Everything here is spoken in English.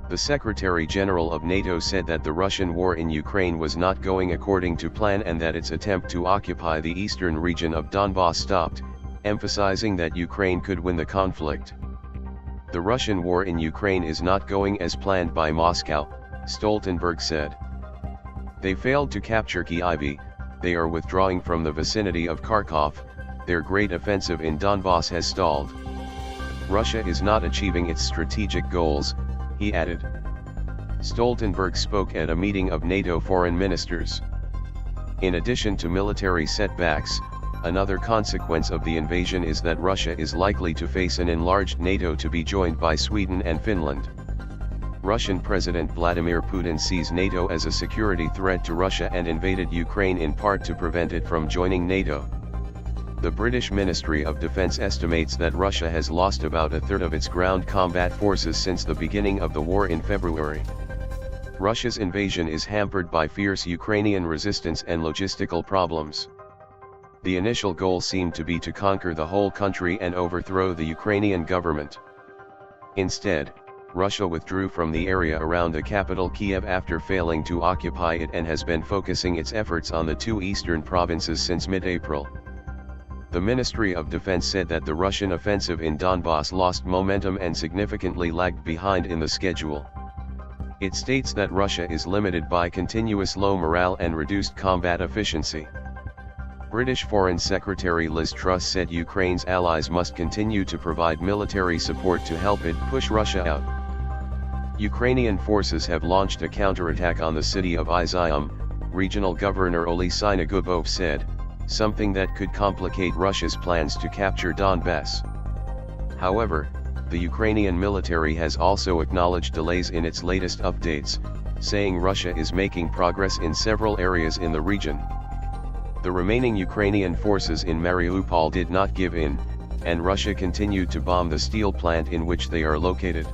The Secretary General of NATO said that the Russian war in Ukraine was not going according to plan and that its attempt to occupy the eastern region of Donbas stopped, emphasizing that Ukraine could win the conflict. The Russian war in Ukraine is not going as planned by Moscow, Stoltenberg said. They failed to capture Kyiv, they are withdrawing from the vicinity of Kharkov, their great offensive in Donbas has stalled. Russia is not achieving its strategic goals, he added. Stoltenberg spoke at a meeting of NATO foreign ministers. In addition to military setbacks, another consequence of the invasion is that Russia is likely to face an enlarged NATO to be joined by Sweden and Finland. Russian President Vladimir Putin sees NATO as a security threat to Russia and invaded Ukraine in part to prevent it from joining NATO. The British Ministry of Defence estimates that Russia has lost about a third of its ground combat forces since the beginning of the war in February. Russia's invasion is hampered by fierce Ukrainian resistance and logistical problems. The initial goal seemed to be to conquer the whole country and overthrow the Ukrainian government. Instead, Russia withdrew from the area around the capital Kyiv after failing to occupy it and has been focusing its efforts on the two eastern provinces since mid-April. The Ministry of Defense said that the Russian offensive in Donbas lost momentum and significantly lagged behind in the schedule. It states that Russia is limited by continuous low morale and reduced combat efficiency. British Foreign Secretary Liz Truss said Ukraine's allies must continue to provide military support to help it push Russia out. Ukrainian forces have launched a counterattack on the city of Izium, Regional Governor Olesina Gubov said, something that could complicate Russia's plans to capture Donbas. However, the Ukrainian military has also acknowledged delays in its latest updates, saying Russia is making progress in several areas in the region. The remaining Ukrainian forces in Mariupol did not give in, and Russia continued to bomb the steel plant in which they are located.